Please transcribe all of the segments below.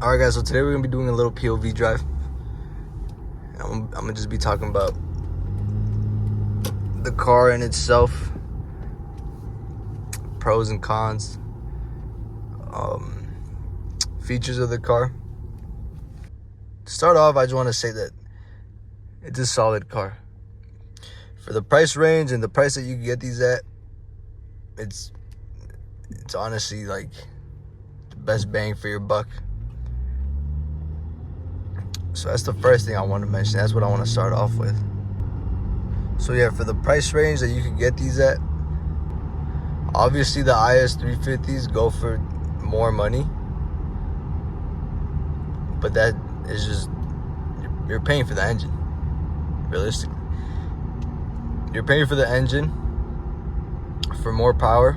Alright guys, so today we're going to be doing a little POV drive. I'm going to just be talking about the car in itself, pros and cons, features of the car. To start off, I just want to say that it's a solid car. For the price range and the price that you can get these at, it's honestly like the best bang for your buck. So that's the first thing I want to mention. That's what I want to start off with. So yeah, for the price range that you can get these at, obviously the IS250s go for more money, but that is just, you're paying for the engine. Realistically, you're paying for the engine for more power.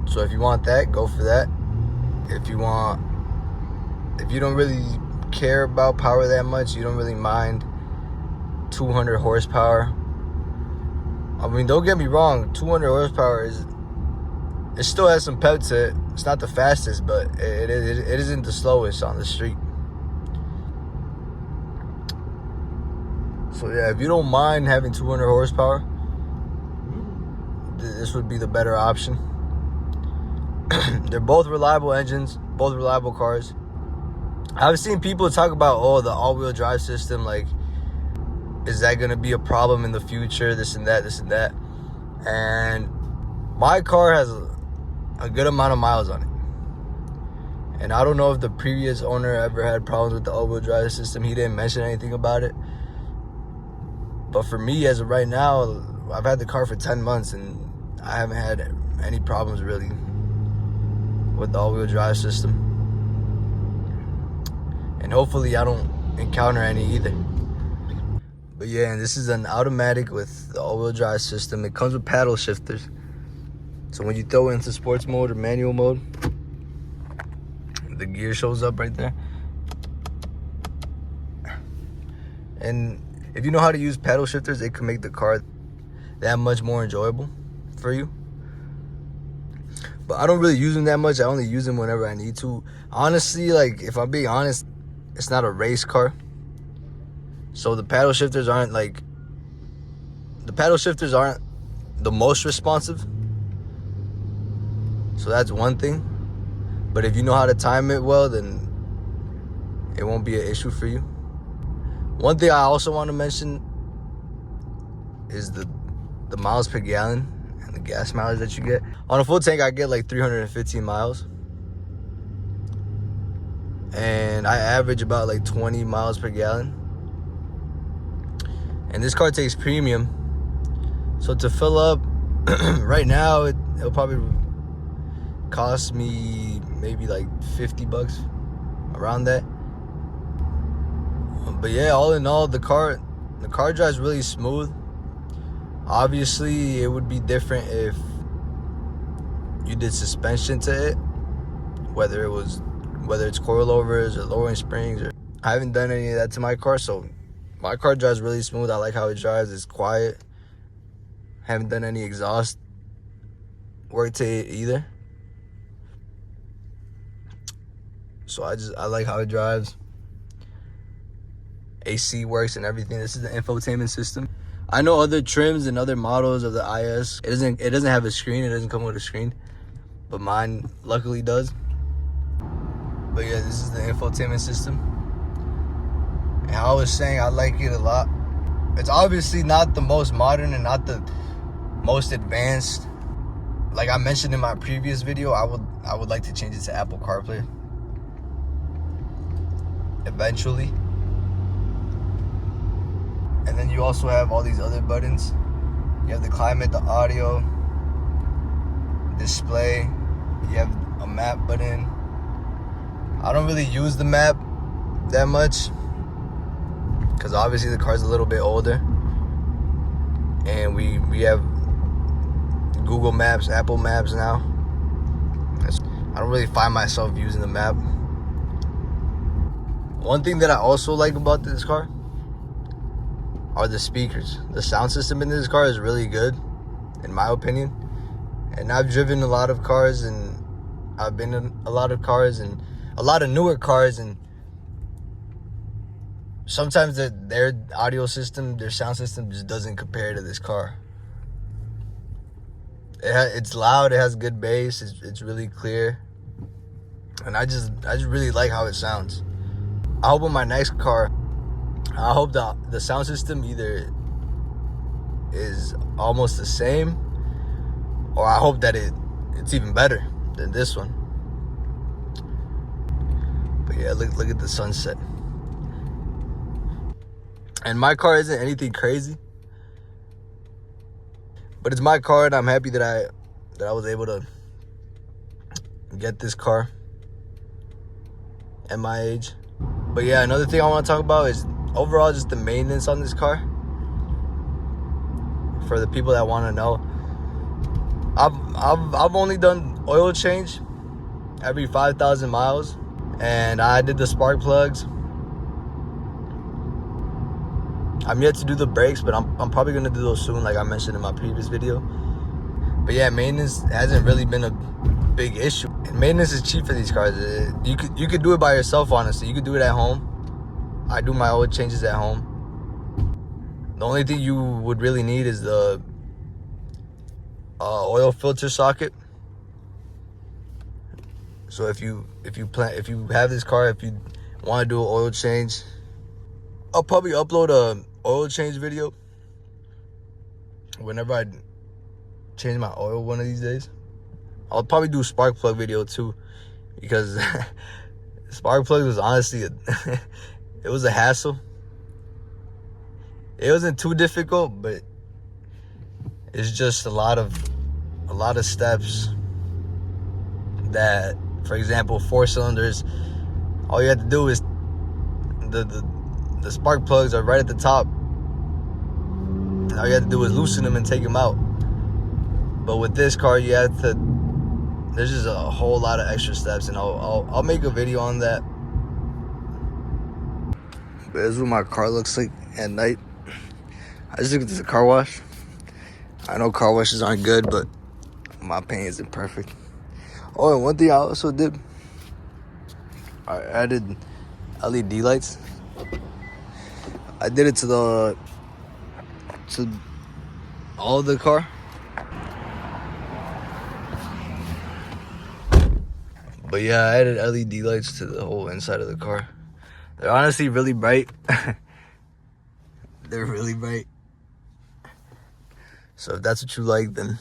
So if you want that, go for that. If you don't really care about power that much, you don't really mind 200 horsepower. I mean, don't get me wrong, 200 horsepower it still has some pep to it. It's not the fastest, but it isn't the slowest on the street. So yeah, if you don't mind having 200 horsepower, this would be the better option. They're both reliable engines, both reliable cars. I've seen people talk about, oh, the all-wheel drive system, like, is that going to be a problem in the future, this and that. And my car has a good amount of miles on it. And I don't know if the previous owner ever had problems with the all-wheel drive system. He didn't mention anything about it. But for me, as of right now, I've had the car for 10 months, and I haven't had any problems, really, with the all-wheel drive system. And hopefully I don't encounter any either. But yeah, and this is an automatic with the all-wheel drive system. It comes with paddle shifters. So when you throw it into sports mode or manual mode, the gear shows up right there. And if you know how to use paddle shifters, it can make the car that much more enjoyable for you. But I don't really use them that much. I only use them whenever I need to. Honestly, like, if I'm being honest, it's not a race car. So the paddle shifters aren't the most responsive. So that's one thing. But if you know how to time it well, then it won't be an issue for you. One thing I also want to mention is the miles per gallon and the gas mileage that you get. On a full tank, I get like 315 miles. And I average about like 20 miles per gallon. And this car takes premium. So to fill up, right now, it'll probably cost me maybe like 50 bucks, around that. But yeah, all in all, the car drives really smooth. Obviously, it would be different if you did suspension to it, whether it's coilovers or lowering springs. I haven't done any of that to my car, so my car drives really smooth. I like how it drives. It's quiet. Haven't done any exhaust work to it either. So I like how it drives. AC works and everything. This is the infotainment system. I know other trims and other models of the IS, it doesn't have a screen. It doesn't come with a screen, but mine luckily does. But yeah, this is the infotainment system. And how I was saying, I like it a lot. It's obviously not the most modern and not the most advanced. Like I mentioned in my previous video, I would like to change it to Apple CarPlay eventually. And then you also have all these other buttons. You have the climate, the audio, display. You have a map button. I don't really use the map that much because obviously the car's a little bit older. And we have Google Maps, Apple Maps now. I don't really find myself using the map. One thing that I also like about this car are the speakers. The sound system in this car is really good, in my opinion. And I've driven a lot of cars, and I've been in a lot of cars, and a lot of newer cars, and sometimes their audio system, their sound system just doesn't compare to this car. It's loud, it has good bass, it's really clear, and I just really like how it sounds. I hope with my next car, I hope the sound system either is almost the same, or I hope that it's even better than this one. But yeah, look at the sunset. And my car isn't anything crazy, but it's my car, and I'm happy that I was able to get this car at my age. But yeah, another thing I want to talk about is overall just the maintenance on this car. For the people that want to know, I've only done oil change every 5,000 miles, and I did the spark plugs. I'm yet to do the brakes, but I'm probably gonna do those soon, like I mentioned in my previous video. But yeah, maintenance hasn't really been a big issue. And maintenance is cheap for these cars. You could do it by yourself, honestly. You could do it at home. I do my oil changes at home. The only thing you would really need is the oil filter socket. So if you have this car, if you want to do an oil change, I'll probably upload a oil change video whenever I change my oil one of these days. I'll probably do a spark plug video too, because spark plug was honestly it was a hassle. It wasn't too difficult, but it's just a lot of steps that, for example, 4 cylinders, all you have to do is the spark plugs are right at the top. All you have to do is loosen them and take them out. But with this car, you have to, there's just a whole lot of extra steps, and I'll make a video on that. But this is what my car looks like at night. I just took it to the car wash. I know car washes aren't good, but my paint isn't perfect. Oh, and one thing I also did, I added LED lights. I did it to all of the car. But yeah, I added LED lights to the whole inside of the car. They're honestly really bright. They're really bright. So if that's what you like, then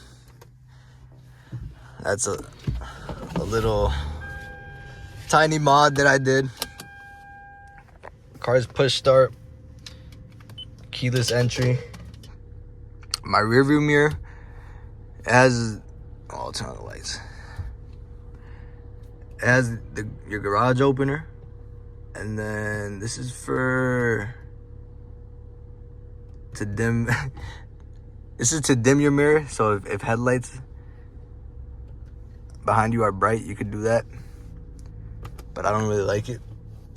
that's a little tiny mod that I did. Car's push start, keyless entry. My rear view mirror has, I'll turn on the lights. It has your garage opener, and then this is to dim. This is to dim your mirror, so if headlights behind you are bright, you could do that. But I don't really like it,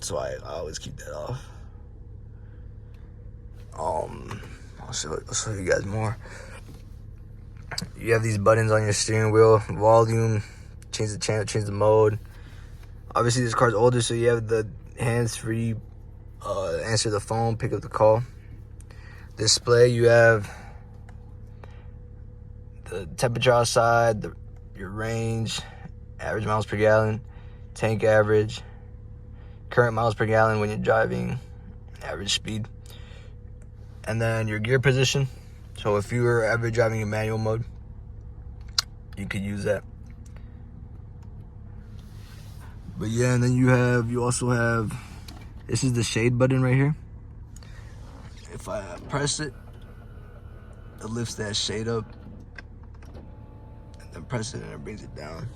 so I always keep that off. I'll show you guys more. You have these buttons on your steering wheel: volume, change the channel, change the mode. Obviously, this car's older, so you have the hands-free, answer the phone, pick up the call. Display, you have the temperature outside, your range, average miles per gallon, tank average, current miles per gallon when you're driving, average speed, and then your gear position. So if you were ever driving in manual mode, you could use that. But yeah, and then you also have, this is the shade button right here. If I press it, it lifts that shade up, and then press it and it brings it down.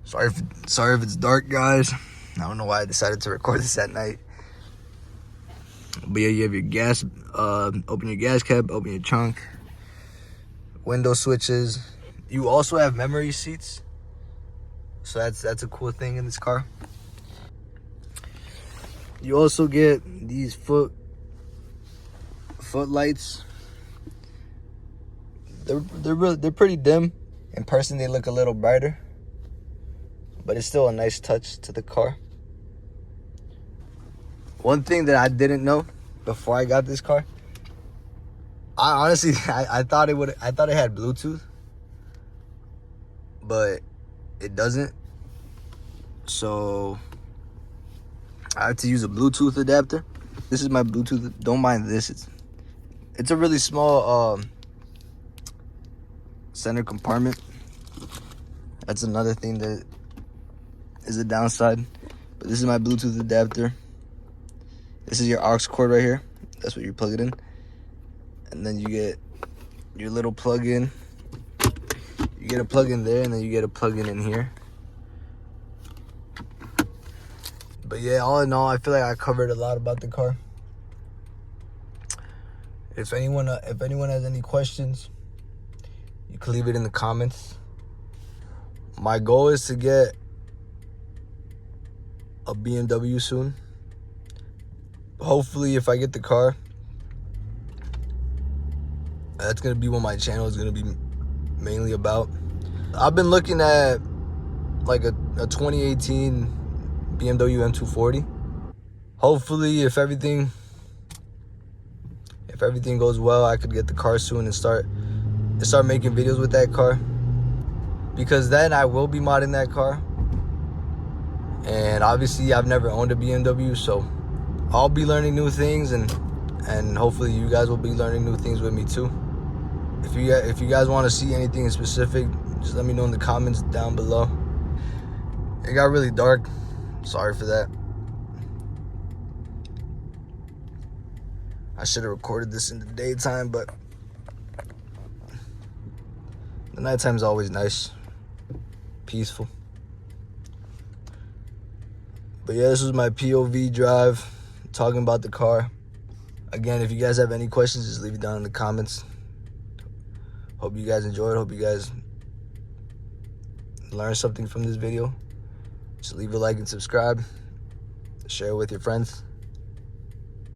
Sorry if it's dark, guys. I don't know why I decided to record this at night. But yeah, you have your gas, open your gas cap, open your trunk, window switches. You also have memory seats, so that's a cool thing in this car. You also get these foot lights. They're pretty dim. In person, they look a little brighter. but it's still a nice touch to the car. One thing that I didn't know before I got this car, I honestly I thought it had Bluetooth, but it doesn't. So I have to use a Bluetooth adapter. This is my Bluetooth. Don't mind this. It's a really small center compartment. That's another thing that is a downside. But this is my Bluetooth adapter. This is your aux cord right here. That's what you plug it in. And then you get your little plug-in. You get a plug-in there, and then you get a plug-in in here. But yeah, all in all, I feel like I covered a lot about the car. If anyone has any questions, you can leave it in the comments. My goal is to get a BMW soon. Hopefully, if I get the car, that's gonna be what my channel is gonna be mainly about. I've been looking at like a 2018 BMW M240. Hopefully, if everything goes well, I could get the car soon and start making videos with that car. Because then I will be modding that car. And obviously, I've never owned a BMW, so I'll be learning new things, and hopefully you guys will be learning new things with me too. If you guys want to see anything in specific, just let me know in the comments down below. It got really dark. Sorry for that. I should have recorded this in the daytime, but the nighttime's always nice, peaceful. But yeah, this was my POV drive, talking about the car. Again, if you guys have any questions, just leave it down in the comments. Hope you guys enjoyed. Hope you guys learned something from this video. Just leave a like and subscribe. Share it with your friends.